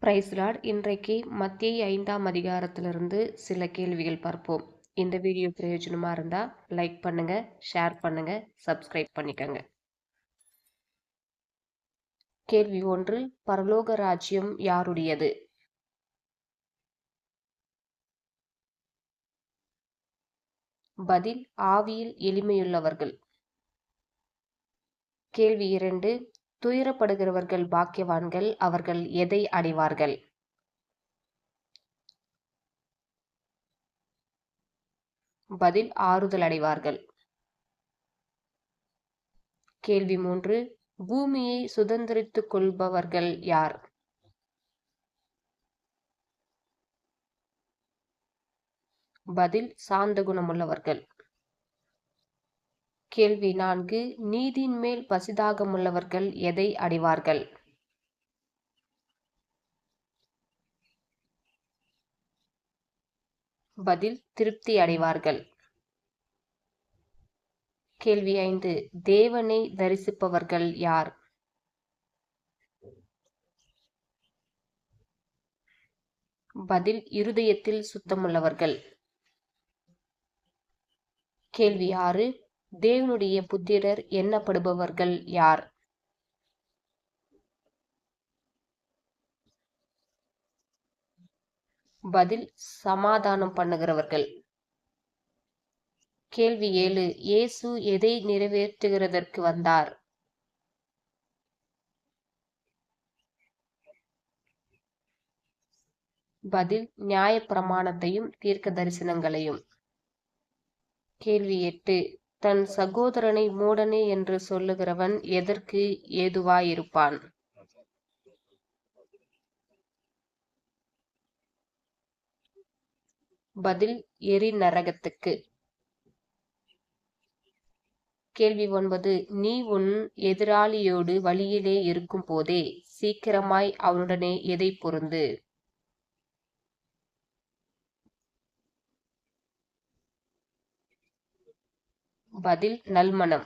Price Lord. இன்றைக்கு மத்தேயு 5ஆம் அதிகாரத்திலிருந்து சில கேள்விகள் பார்ப்போம். இந்த வீடியோ பிரயோஜனமா இருந்தா லைக் பண்ணுங்க, ஷேர் பண்ணுங்க, சப்ஸ்கிரைப் பண்ணிக்கங்க. கேள்வி 1. பரலோக ராஜ்யம் யாருடையது? பதில் ஆவியில் எளிமையுள்ளவர்கள். கேள்வி 2. துயரப்படுகிறவர்கள் பாக்கியவான்கள், அவர்கள் எதை அடைவார்கள்? பதில் ஆறுதல் அடைவார்கள். கேள்வி 3. பூமியை சுதந்தரித்துக் கொள்பவர்கள் யார்? பதில் சாந்த குணமுள்ளவர்கள். கேள்வி 4. நீதியின் மேல் பசிதாகமுள்ளவர்கள் எதை அடைவார்கள்? பதில் திருப்தி அடைவார்கள். கேள்வி 5. தேவனை தரிசிப்பவர்கள் யார்? பதில் இருதயத்தில் சுத்தமுள்ளவர்கள். கேள்வி 6. தேவனுடைய புத்திரர் எண்ணப்படுபவர்கள் யார்? பதில் சமாதானம் பண்ணுகிறவர்கள். கேள்வி 7. இயேசு எதை நிறைவேற்றுகிறதற்கு வந்தார்? பதில் நியாயப்பிரமாணத்தையும் தீர்க்க தரிசனங்களையும். கேள்வி 8. தன் சகோதரனை மூடனே என்று சொல்லுகிறவன் எதற்கு ஏதுவாயிருப்பான்? பதில் எரி நரகத்துக்கு. கேள்வி 9. நீ உன் எதிராளியோடு வழியிலே இருக்கும் போதே சீக்கிரமாய் அவனுடனே எதை பொருந்து? பதில் நல்மனம்.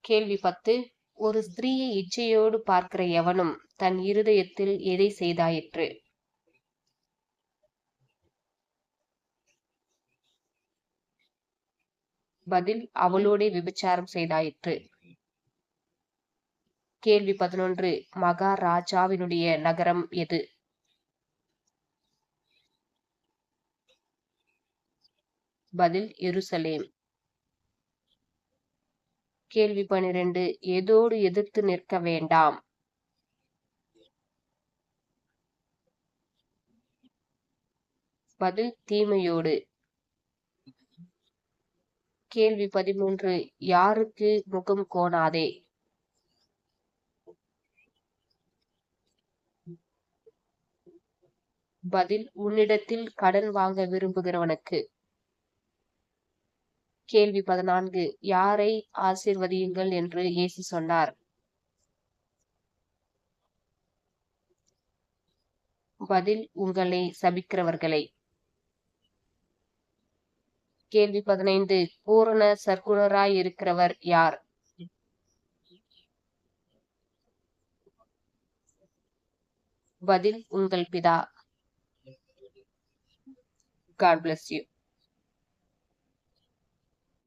கேள்வி 10. ஒரு ஸ்திரீயை இச்சையோடு பார்க்கிற எவனும் தன் இருதயத்தில் எதை செய்தாயிற்று? பதில் அவளோடே விபச்சாரம் செய்தாயிற்று. கேள்வி 11. மகாராஜாவினுடைய நகரம் எது? பதில் எருசலேம். கேள்வி 12. எதோடு எதிர்த்து நிற்க வேண்டாம்? பதில் தீமையோடு. கேள்வி 13. யாருக்கு முகம் கோணாதே? பதில் உன்னிடத்தில் கடன் வாங்க விரும்புகிறவனுக்கு. கேள்வி 14. யாரை ஆசீர்வதியுங்கள் என்று இயேசு சொன்னார்? பதில் உங்களை சபிக்கிறவர்களை. கேள்வி 15. பூரண சற்குணராய் இருக்கிறவர் யார்? பதில் உங்கள் பிதா. God bless you.